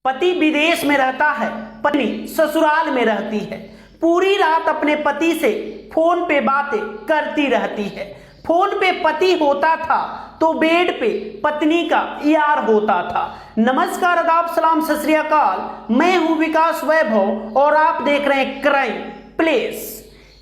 पति विदेश में रहता है, पत्नी ससुराल में रहती है। पूरी रात अपने पति से फोन पे बातें करती रहती है। फोन पे पति होता था तो बेड पे पत्नी का यार होता था। नमस्कार, आदाब, सलाम, सत श्री अकाल। मैं हूं विकास वैभव और आप देख रहे हैं क्राइम प्लेस।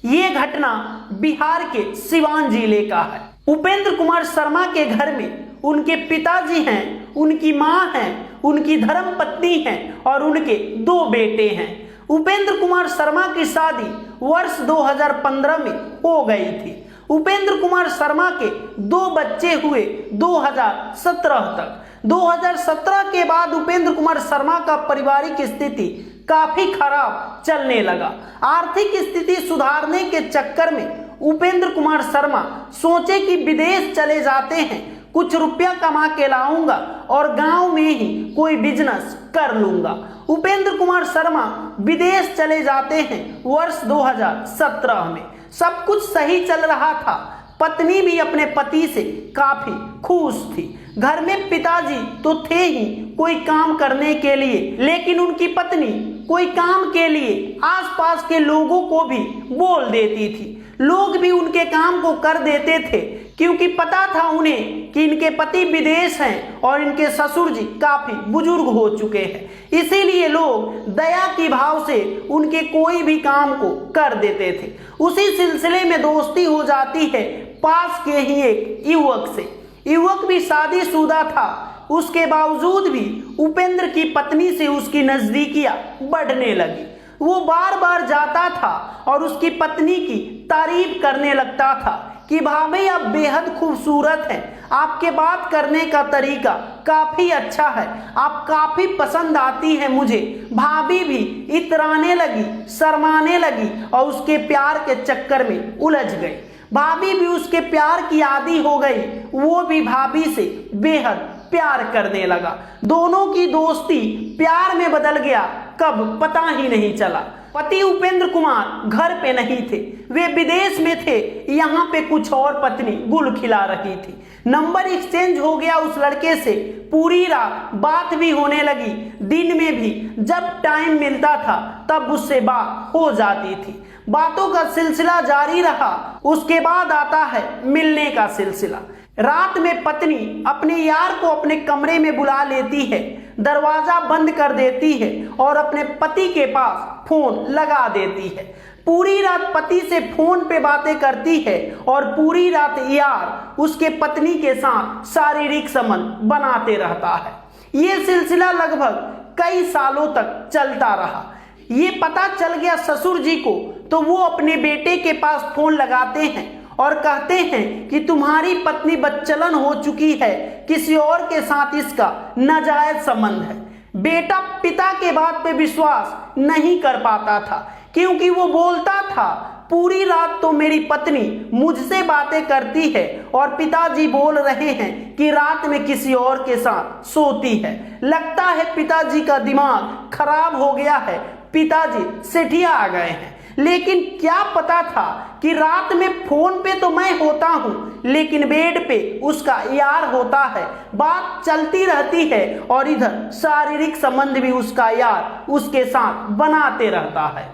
ये घटना बिहार के सिवान जिले का है। उपेंद्र कुमार शर्मा के घर में उनके पिताजी हैं, उनकी मां हैं, उनकी धर्म पत्नी हैं और उनके 2 बेटे हैं। उपेंद्र कुमार शर्मा की शादी वर्ष 2015 में हो गई थी। उपेंद्र कुमार शर्मा के 2 बच्चे हुए 2017 तक। 2017 के बाद उपेंद्र कुमार शर्मा का पारिवारिक स्थिति काफी खराब चलने लगा। आर्थिक स्थिति सुधारने के चक्कर में उपेंद्र कुमार शर्मा सोचे कि विदेश चले जाते हैं, कुछ रुपया कमा के लाऊंगा और गांव में ही कोई बिजनेस कर लूंगा। उपेंद्र कुमार शर्मा विदेश चले जाते हैं वर्ष 2017 में। सब कुछ सही चल रहा था। पत्नी भी अपने पति से काफी खुश थी। घर में पिताजी तो थे ही कोई काम करने के लिए, लेकिन उनकी पत्नी कोई काम के लिए आसपास के लोगों को भी बोल देती थी। लोग भी उनके काम को कर देते थे क्योंकि पता था उन्हें कि इनके पति विदेश हैं और इनके ससुर जी काफी बुजुर्ग हो चुके हैं। इसीलिए लोग दया की भाव से उनके कोई भी काम को कर देते थे। उसी सिलसिले में दोस्ती हो जाती है पास के ही एक युवक से। युवक भी शादीशुदा था, उसके बावजूद भी उपेंद्र की पत्नी से उसकी नजदीकियां बढ़ने लगी। वो बार बार जाता था और उसकी पत्नी की तारीफ करने लगता था कि भाभी आप बेहद खूबसूरत हैं, आपके बात करने का तरीका काफी अच्छा है, आप काफी पसंद आती हैं मुझे। भाभी भी इतराने लगी, शर्माने लगी और उसके प्यार के चक्कर में उलझ गई। भाभी भी उसके प्यार की आदी हो गई, वो भी भाभी से बेहद प्यार करने लगा। दोनों की दोस्ती प्यार में बदल गया, कब पता ही नहीं चला। पति उपेंद्र कुमार घर पे नहीं थे, वे विदेश में थे। यहाँ पे कुछ और पत्नी गुल खिला रही थी। नंबर एक्सचेंज हो गया उस लड़के से। पूरी रात बात भी होने लगी, दिन में भी जब टाइम मिलता था तब उससे बात हो जाती थी। बातों का सिलसिला जारी रहा। उसके बाद आता है मिलने का सिलसिला। रात में पत्नी अपने यार को अपने कमरे में बुला लेती है, दरवाजा बंद कर देती है और अपने पति के पास फोन लगा देती है। पूरी रात पति से फोन पे बातें करती है और पूरी रात यार उसके पत्नी के साथ शारीरिक संबंध बनाते रहता है। ये सिलसिला लगभग कई सालों तक चलता रहा। ये पता चल गया ससुर जी को तो वो अपने बेटे के पास फोन लगाते हैं और कहते हैं कि तुम्हारी पत्नी बच्चलन हो चुकी है, किसी और के साथ इसका नाजायज संबंध है। बेटा पिता के बात पे विश्वास नहीं कर पाता था क्योंकि वो बोलता था पूरी रात तो मेरी पत्नी मुझसे बातें करती है और पिताजी बोल रहे हैं कि रात में किसी और के साथ सोती है। लगता है पिताजी का दिमाग खराब हो गया है, पिताजी सेठिया आ गए हैं। लेकिन क्या पता था कि रात में फोन पे तो मैं होता हूं, लेकिन बेड पे उसका यार होता है। बात चलती रहती है और इधर शारीरिक संबंध भी उसका यार उसके साथ बनाते रहता है।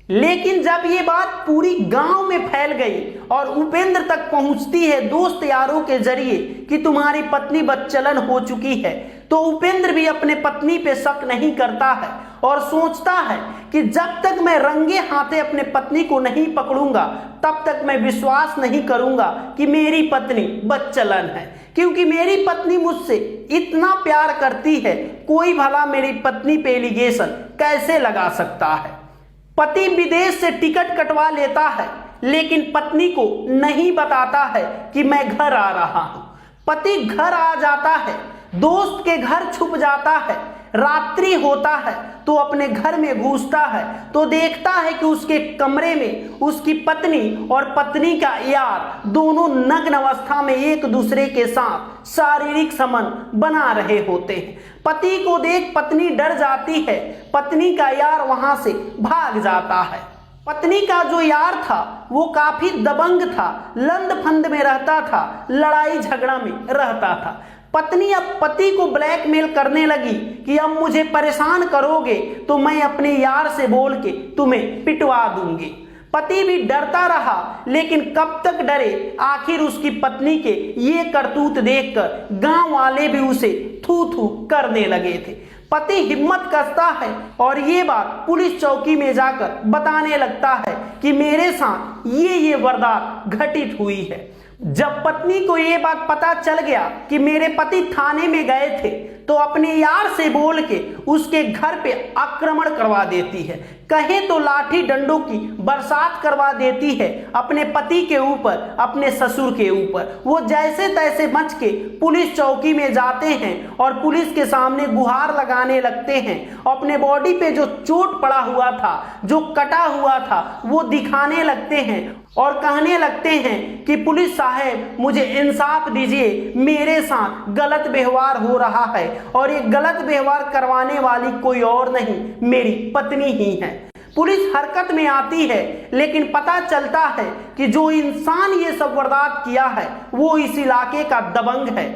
लेकिन जब ये बात पूरी गांव में फैल गई और उपेंद्र तक पहुंचती है दोस्त यारों के जरिए कि तुम्हारी पत्नी बच्चलन हो चुकी है, तो उपेंद्र भी अपने पत्नी पे शक नहीं करता है और सोचता है कि जब तक मैं रंगे हाथे अपने पत्नी को नहीं पकड़ूंगा तब तक मैं विश्वास नहीं करूंगा कि मेरी पत्नी बच्चलन है। क्योंकि मेरी पत्नी मुझसे इतना प्यार करती है, कोई भला मेरी पत्नी पे एलिगेशन कैसे लगा सकता है। पति विदेश से टिकट कटवा लेता है लेकिन पत्नी को नहीं बताता है कि मैं घर आ रहा हूं। पति घर आ जाता है, दोस्त के घर छुप जाता है। रात्रि होता है तो अपने घर में घुसता है तो देखता है कि उसके कमरे में उसकी पत्नी और पत्नी का यार दोनों नग्न अवस्था में एक दूसरे के साथ शारीरिक संबंध बना रहे होते हैं। पति को देख पत्नी डर जाती है, पत्नी का यार वहां से भाग जाता है। पत्नी का जो यार था वो काफी दबंग था, लंद फंद में रहता था, लड़ाई झगड़ा में रहता था। पत्नी अब पति को ब्लैकमेल करने लगी कि अब मुझे परेशान करोगे तो मैं अपने यार से बोल के तुम्हें पिटवा दूंगी। पति भी डरता रहा, लेकिन कब तक डरे। आखिर उसकी पत्नी के ये करतूत देखकर गांव वाले भी उसे थू थू करने लगे थे। पति हिम्मत कसता है और ये बात पुलिस चौकी में जाकर बताने लगता है कि मेरे साथ ये वारदात घटित हुई है। जब पत्नी को ये बात पता चल गया कि मेरे पति थाने में गए थे, तो अपने यार से बोल के उसके घर पे आक्रमण करवा देती है। कहें तो लाठी डंडों की बरसात करवा देती है अपने पति के ऊपर, अपने ससुर के ऊपर। वो जैसे तैसे बच के पुलिस चौकी में जाते हैं और पुलिस के सामने गुहार लगाने लगते हैं। अपने बॉडी पे जो चोट पड़ा हुआ था, जो कटा हुआ था, वो दिखाने लगते हैं और कहने लगते हैं कि पुलिस साहब मुझे इंसाफ दीजिए, मेरे साथ गलत व्यवहार हो रहा है और ये गलत व्यवहार करवाने वाली कोई और नहीं, मेरी पत्नी ही है। पुलिस हरकत में आती है, लेकिन पता चलता है कि जो इंसान ये सब वारदात किया है वो इस इलाके का दबंग है।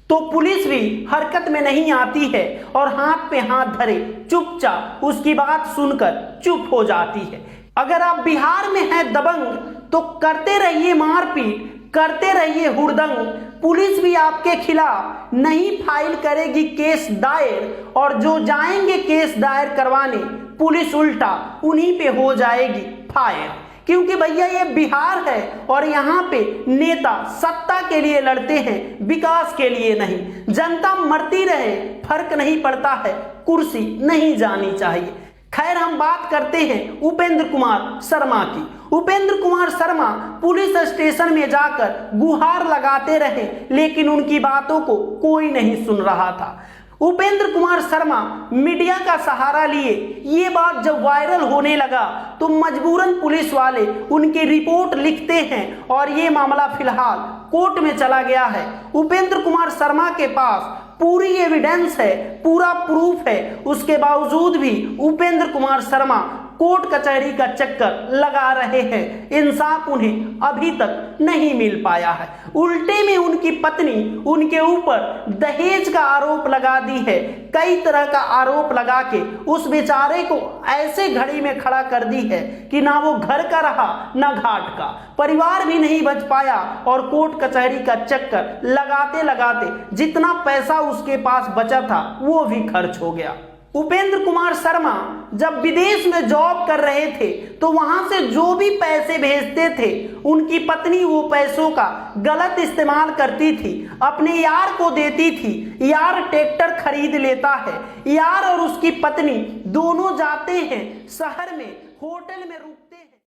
तो पुलिस भी हरकत में नहीं आती है और हाथ पे हाथ धरे चुपचाप उसकी बात सुनकर चुप हो जाती है। अगर आप बिहार में हैं दबंग तो करते रहिए मारपीट, करते रहिए हुड़दंग। पुलिस भी आपके खिलाफ नहीं फाइल करेगी केस दायर, और जो जाएंगे केस दायर करवाने पुलिस उल्टा उन्हीं पे हो जाएगी फायर। क्योंकि भैया ये बिहार है और यहाँ पे नेता सत्ता के लिए लड़ते हैं, विकास के लिए नहीं। जनता मरती रहे फर्क नहीं पड़ता है, कुर्सी नहीं जानी चाहिए। खैर, हम बात करते हैं उपेंद्र कुमार शर्मा की। उपेंद्र कुमार शर्मा पुलिस स्टेशन में जाकर गुहार लगाते रहे, लेकिन उनकी बातों को कोई नहीं सुन रहा था। उपेंद्र कुमार शर्मा मीडिया का सहारा लिए। ये बात जब वायरल होने लगा तो मजबूरन पुलिस वाले उनकी रिपोर्ट लिखते हैं और ये मामला फिलहाल कोर्ट में चला गया है। उपेंद्र कुमार शर्मा के पास पूरी एविडेंस है, पूरा प्रूफ है, उसके बावजूद भी उपेंद्र कुमार शर्मा कोर्ट कचहरी का चक्कर लगा रहे हैं। इंसाफ उन्हें अभी तक नहीं मिल पाया है। उल्टे में उनकी पत्नी उनके ऊपर दहेज का आरोप लगा दी है। कई तरह का आरोप लगा के उस बेचारे को ऐसे घड़ी में खड़ा कर दी है कि ना वो घर का रहा ना घाट का। परिवार भी नहीं बच पाया और कोर्ट कचहरी का चक्कर लगाते लगाते जितना पैसा उसके पास बचा था वो भी खर्च हो गया। उपेंद्र कुमार शर्मा जब विदेश में जॉब कर रहे थे तो वहां से जो भी पैसे भेजते थे उनकी पत्नी वो पैसों का गलत इस्तेमाल करती थी, अपने यार को देती थी। यार ट्रैक्टर खरीद लेता है। यार और उसकी पत्नी दोनों जाते हैं शहर में, होटल में रुकते हैं।